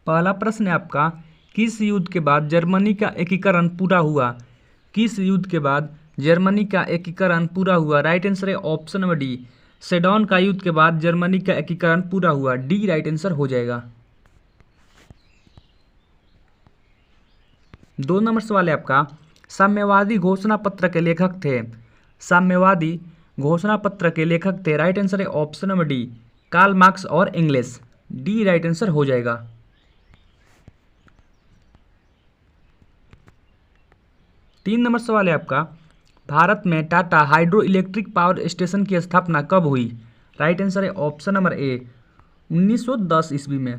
पहला प्रश्न है आपका, किस युद्ध के बाद जर्मनी का एकीकरण पूरा हुआ? किस युद्ध के बाद जर्मनी का एकीकरण पूरा हुआ? राइट आंसर है ऑप्शन नंबर डी, सेडॉन का युद्ध के बाद जर्मनी का एकीकरण पूरा हुआ। डी राइट आंसर हो जाएगा। 2 नंबर सवाल है आपका, साम्यवादी घोषणा पत्र के लेखक थे। साम्यवादी घोषणा पत्र के लेखक थे। राइट आंसर है option number D, Karl Marx और एंगेल्स। डी राइट आंसर हो जाएगा। 3 नंबर सवाल है आपका, भारत में Tata hydro electric power station की स्थापना कब हुई? राइट आंसर है ऑप्शन नंबर ए, 1910 ईस्वी में।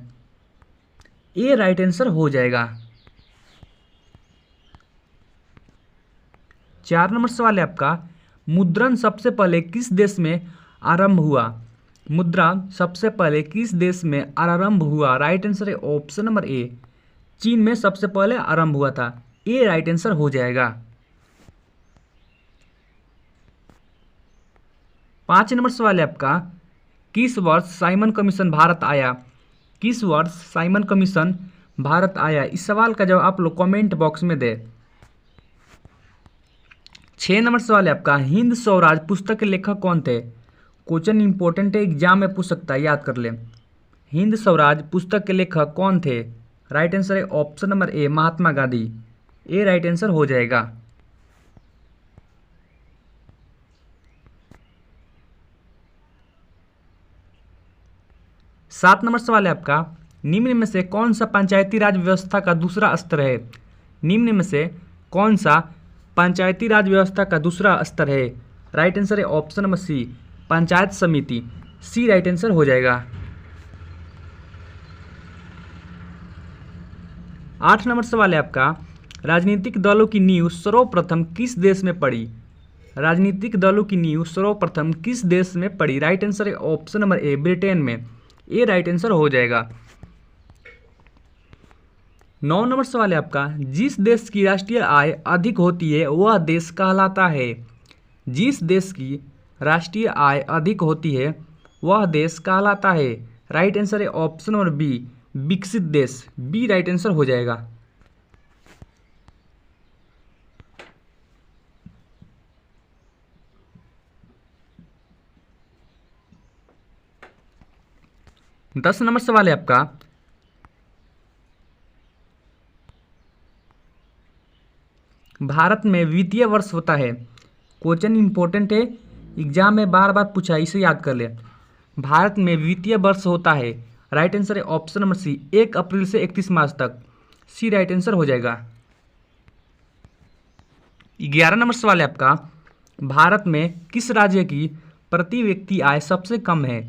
ए राइट आंसर हो जाएगा। 4 नंबर सवाल है आपका, मुद्रण सबसे पहले किस देश में आरंभ हुआ? मुद्रा सबसे पहले किस देश में आरंभ हुआ? राइट आंसर है ऑप्शन नंबर ए, चीन में सबसे पहले आरंभ हुआ था। ए राइट आंसर हो जाएगा। 5 नंबर सवाल है आपका, किस वर्ष साइमन कमीशन भारत आया? किस वर्ष साइमन कमीशन भारत आया? इस सवाल का जवाब आप लोग कमेंट बॉक्स में दें। 6 नंबर सवाल है आपका, हिंद स्वराज पुस्तक के लेखक कौन थे? क्वेश्चन इंपॉर्टेंट है, एग्जाम में पूछ सकता है, याद कर ले। हिंद स्वराज पुस्तक के लेखक कौन थे? राइट आंसर है ऑप्शन नंबर ए, महात्मा गांधी। ए राइट आंसर हो जाएगा। 7 नंबर सवाल है आपका, निम्न में से कौन सा पंचायती राज व्यवस्था का दूसरा स्तर है? निम्न में से कौन सा पंचायती राज व्यवस्था का दूसरा स्तर है? राइट आंसर है ऑप्शन नंबर सी, पंचायत समिति। सी राइट आंसर हो जाएगा। 8 नंबर सवाल है आपका, राजनीतिक दलों की नींव सर्वप्रथम किस देश में पड़ी? राजनीतिक दलों की नींव सर्वप्रथम किस देश में पड़ी? राइट आंसर है ऑप्शन नंबर ए, ब्रिटेन में। ए राइट आंसर हो जाएगा। 9 नंबर सवाल है आपका, जिस देश की राष्ट्रीय आय अधिक होती है वह देश कहलाता है? जिस देश की राष्ट्रीय आय अधिक होती है वह देश कहलाता है। राइट आंसर है ऑप्शन नंबर बी, विकसित देश। बी राइट आंसर हो जाएगा। 10 नंबर सवाल है आपका, भारत में वित्तीय वर्ष होता है। क्वेश्चन इंपॉर्टेंट है, एग्जाम में बार बार पूछा, इसे याद कर ले। भारत में वित्तीय वर्ष होता है। राइट आंसर है ऑप्शन नंबर सी, 1 अप्रैल से 31 मार्च तक। सी राइट आंसर हो जाएगा। 11 नंबर सवाल है आपका, भारत में किस राज्य की प्रति व्यक्ति आय सबसे कम है?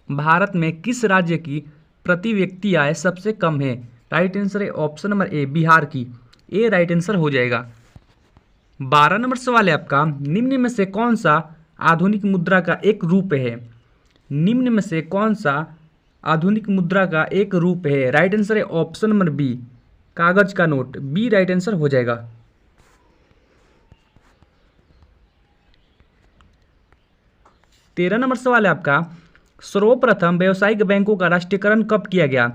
भारत में किस राज्य की प्रति व्यक्ति आय सबसे कम है? राइट आंसर है ऑप्शन नंबर ए, बिहार की। ए राइट आंसर हो जाएगा। 12 नंबर सवाल है आपका, निम्न में से कौन सा आधुनिक मुद्रा का एक रूप है? निम्न में से कौन सा आधुनिक मुद्रा का एक रूप है? राइट आंसर है ऑप्शन नंबर बी, कागज का नोट। बी राइट आंसर हो जाएगा। 13 नंबर सवाल है आपका, सर्वप्रथम व्यावसायिक बैंकों का राष्ट्रीयकरण कब किया गया?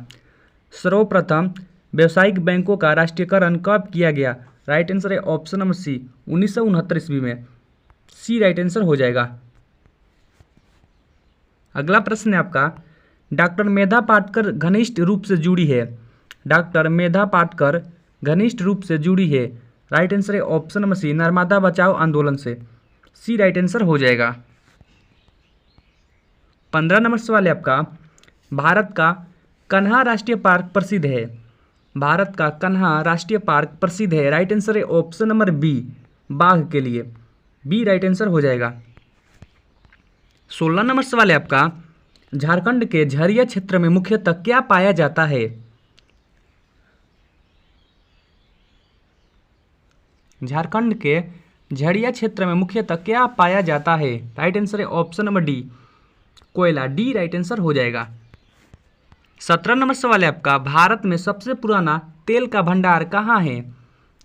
सर्वप्रथम व्यावसायिक बैंकों का राष्ट्रीयकरण कब किया गया? राइट आंसर है ऑप्शन नंबर सी, 1969 ईस्वी में। सी राइट आंसर हो जाएगा। अगला प्रश्न है आपका, डॉक्टर मेधा पाटकर घनिष्ठ रूप से जुड़ी है। डॉक्टर मेधा पाटकर घनिष्ठ रूप से जुड़ी है। राइट आंसर है ऑप्शन नंबर सी, नर्मदा बचाओ आंदोलन से। सी राइट आंसर हो जाएगा। 15 नंबर सवाल है आपका, भारत का कन्हा राष्ट्रीय पार्क प्रसिद्ध है। भारत का कन्हा राष्ट्रीय पार्क प्रसिद्ध है। राइट आंसर है ऑप्शन नंबर बी, बाघ के लिए। बी राइट आंसर हो जाएगा। 16 नंबर सवाल है आपका, झारखंड के झरिया क्षेत्र में मुख्यतः क्या पाया जाता है? झारखंड के झरिया क्षेत्र में मुख्यतः क्या पाया जाता है? राइट आंसर है ऑप्शन नंबर डी, कोयला। डी राइट आंसर हो जाएगा। 17 नंबर सवाल है आपका, भारत में सबसे पुराना तेल का भंडार कहाँ है?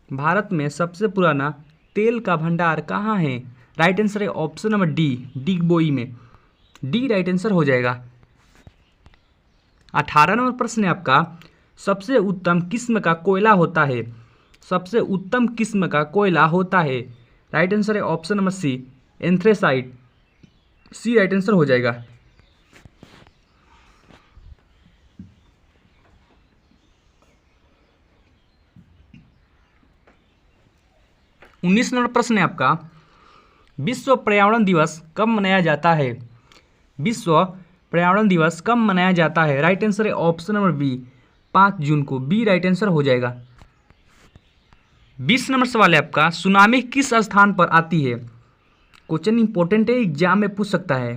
भारत में सबसे पुराना तेल का भंडार कहाँ है? राइट आंसर है ऑप्शन नंबर डी, डिगबोई में। डी राइट आंसर हो जाएगा। 18 नंबर प्रश्न है आपका, सबसे उत्तम किस्म का कोयला होता है? सबसे उत्तम किस्म का कोयला होता है। राइट आंसर है ऑप्शन नंबर सी, एंथ्रेसाइट। सी राइट आंसर हो जाएगा। 19 नंबर प्रश्न है आपका, विश्व पर्यावरण दिवस कब मनाया जाता है? विश्व पर्यावरण दिवस कब मनाया जाता है? राइट आंसर है ऑप्शन नंबर बी, 5 जून को। बी राइट आंसर हो जाएगा। 20 नंबर सवाल है आपका, सुनामी किस स्थान पर आती है? क्वेश्चन इंपॉर्टेंट है, एग्जाम में पूछ सकता है।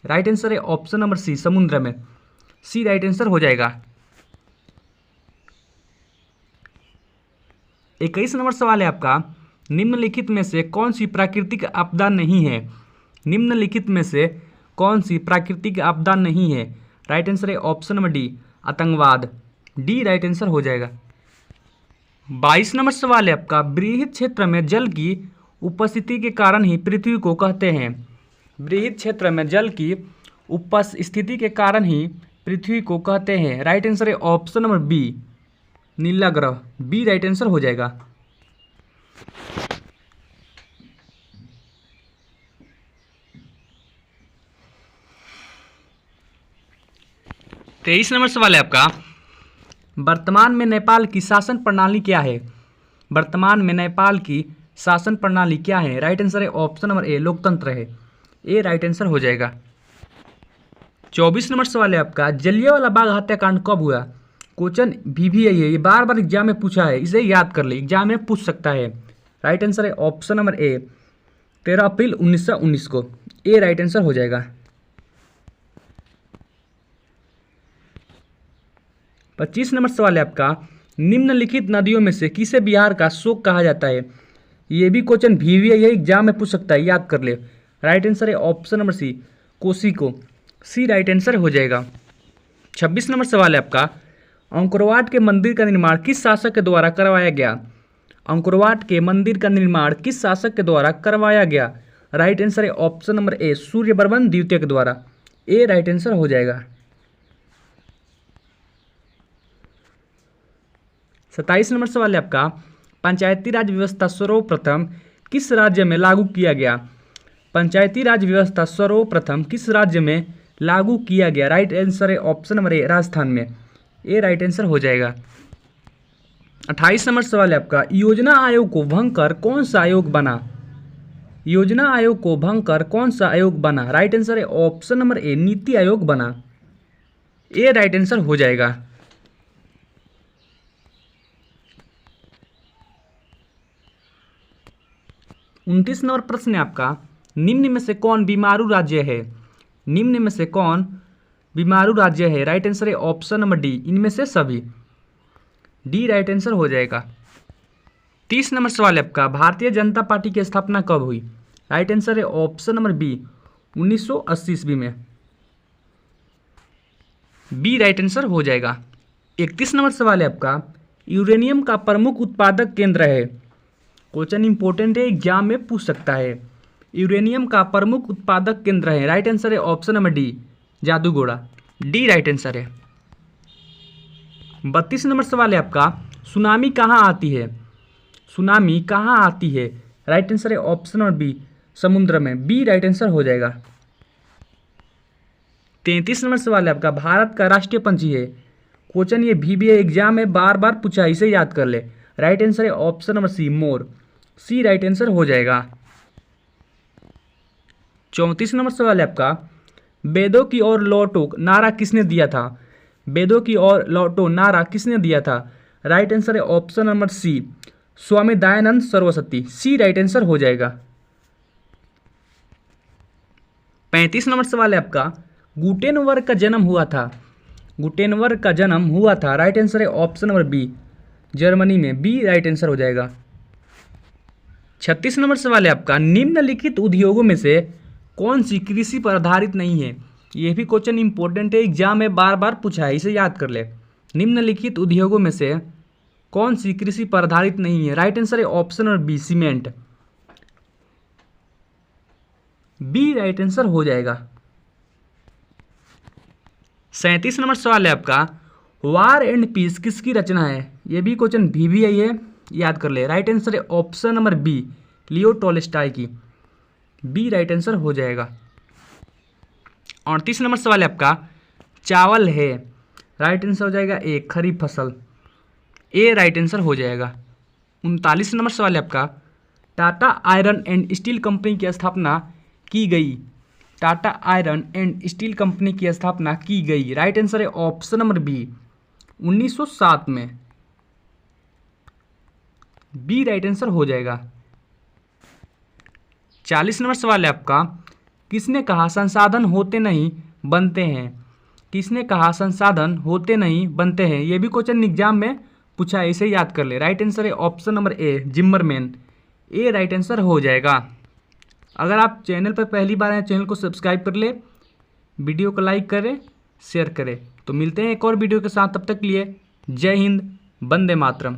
राइट आंसर है ऑप्शन नंबर सी, समुद्र में। सी राइट आंसर हो जाएगा। 21 नंबर सवाल है आपका, निम्नलिखित में से कौन सी प्राकृतिक आपदा नहीं है? निम्नलिखित में से कौन सी प्राकृतिक आपदा नहीं है? राइट आंसर है ऑप्शन नंबर डी, आतंकवाद। डी राइट आंसर हो जाएगा। 22 नंबर सवाल है आपका, बृहद क्षेत्र में जल की उपस्थिति के कारण ही पृथ्वी को कहते हैं? बृहद क्षेत्र में जल की उपस्थिति के कारण ही पृथ्वी को कहते हैं। राइट आंसर है ऑप्शन नंबर बी, नीला ग्रह। बी राइट आंसर हो जाएगा। 23 नंबर सवाल है आपका, वर्तमान में नेपाल की शासन प्रणाली क्या है? वर्तमान में नेपाल की शासन प्रणाली क्या है? राइट आंसर है ऑप्शन नंबर ए, लोकतंत्र है। ए राइट आंसर हो जाएगा। 24 नंबर सवाल है आपका, जलियांवाला बाग हत्याकांड कब हुआ? क्वेश्चन VVI है, ये बार बार एग्जाम में पूछा है, इसे याद कर ले, एग्जाम में पूछ सकता है। राइट आंसर है ऑप्शन नंबर ए, 13 अप्रैल 1919 को। ए राइट आंसर हो जाएगा। 25 नंबर सवाल है आपका, निम्नलिखित नदियों में से किसे बिहार का शोक कहा जाता है? ये भी क्वेश्चन VVI है, एग्जाम में पूछ सकता है, याद कर ले। राइट आंसर है ऑप्शन नंबर सी, कोसी को। सी राइट आंसर हो जाएगा। 26 नंबर सवाल है आपका, अंकोरवाट के मंदिर का निर्माण किस शासक के द्वारा करवाया गया? अंकोरवाट के मंदिर का निर्माण किस शासक के द्वारा करवाया गया? राइट आंसर है ऑप्शन नंबर ए, सूर्यवर्मन द्वितीय के द्वारा। ए राइट आंसर हो जाएगा। 27 नंबर सवाल है आपका, पंचायती राज व्यवस्था सर्वप्रथम किस राज्य में लागू किया गया? पंचायती राज व्यवस्था सर्वप्रथम किस राज्य में लागू किया गया? राइट आंसर है ऑप्शन नंबर ए, राजस्थान में। ए राइट आंसर हो जाएगा। 28 नंबर सवाल है आपका, योजना आयोग को भंग कर कौन सा आयोग बना? योजना आयोग को भंग कर कौन सा आयोग बना? राइट आंसर है ऑप्शन नंबर ए, नीति आयोग बना। ए राइट आंसर हो जाएगा। 29 नंबर प्रश्न है आपका, निम्न में से कौन बीमारू राज्य है? निम्न में से कौन बीमारू राज्य है? राइट आंसर है ऑप्शन नंबर डी, इनमें से सभी। डी राइट आंसर हो जाएगा। 30 नंबर सवाल है आपका, भारतीय जनता पार्टी की स्थापना कब हुई? राइट आंसर है ऑप्शन नंबर बी, 1980 ईस्वी में। बी राइट आंसर हो जाएगा। 31 नंबर सवाल है आपका, यूरेनियम का प्रमुख उत्पादक केंद्र है? क्वेश्चन इंपॉर्टेंट है, एग्जाम में पूछ सकता है। यूरेनियम का प्रमुख उत्पादक केंद्र है? राइट आंसर है option number D, Jaduguda. D right answer है। 32 नंबर सवाल है आपका, सुनामी कहाँ आती है? सुनामी कहाँ आती है? राइट आंसर है ऑप्शन नंबर बी, समुद्र में। बी राइट आंसर हो जाएगा। 33 नंबर सवाल है आपका, भारत का राष्ट्रीय पंछी है? क्वेश्चन ये VVI एग्जाम में बार बार पूछा है, इसे याद कर ले। राइट आंसर है ऑप्शन नंबर सी, मोर। सी राइट आंसर हो जाएगा। 34 नंबर सवाल है आपका, वेदों की ओर लौटो नारा किसने दिया था? वेदों की ओर लौटो नारा किसने दिया था? राइट आंसर है option number C, Swami Dayanand Saraswati. सी राइट आंसर हो जाएगा। 35 नंबर सवाल है आपका, गुटेनबर्ग का जन्म हुआ था? गुटेनबर्ग का जन्म हुआ था? राइट आंसर है ऑप्शन नंबर बी, जर्मनी में। बी राइट आंसर हो जाएगा। 36 नंबर सवाल है आपका, निम्नलिखित उद्योगों में से कौन सी कृषि पर आधारित नहीं है? यह भी क्वेश्चन इंपॉर्टेंट है, एग्जाम में बार बार पूछा है, इसे याद कर ले। निम्नलिखित उद्योगों में से कौन सी कृषि पर आधारित नहीं है? राइट आंसर है option number B, cement. B right answer हो जाएगा। 37 नंबर सवाल है आपका, वार एंड पीस किसकी रचना है? ये भी क्वेश्चन भी आई है, याद कर ले। राइट आंसर है option number B, Leo Tolstoy की। बी राइट आंसर हो जाएगा। 38 नंबर सवाल है आपका, चावल है, राइट आंसर हो जाएगा ए, खरीफ फसल। ए राइट आंसर हो जाएगा। 39 नंबर सवाल है आपका, Tata iron and steel company की स्थापना की गई। Tata iron and steel company की स्थापना की गई। राइट आंसर है ऑप्शन नंबर बी, 1907 में। बी राइट आंसर हो जाएगा। 40 नंबर सवाल है आपका, किसने कहा संसाधन होते नहीं बनते हैं? किसने कहा संसाधन होते नहीं बनते हैं? ये भी क्वेश्चन एग्जाम में पूछा है, इसे याद कर ले। राइट आंसर है option number A, Zimmerman. A right answer हो जाएगा। अगर आप चैनल पर पहली बार आए, चैनल को सब्सक्राइब कर ले, वीडियो को लाइक करें, शेयर करें। तो मिलते हैं एक और वीडियो के साथ, तब तक के लिए जय हिंद, वंदे मातरम।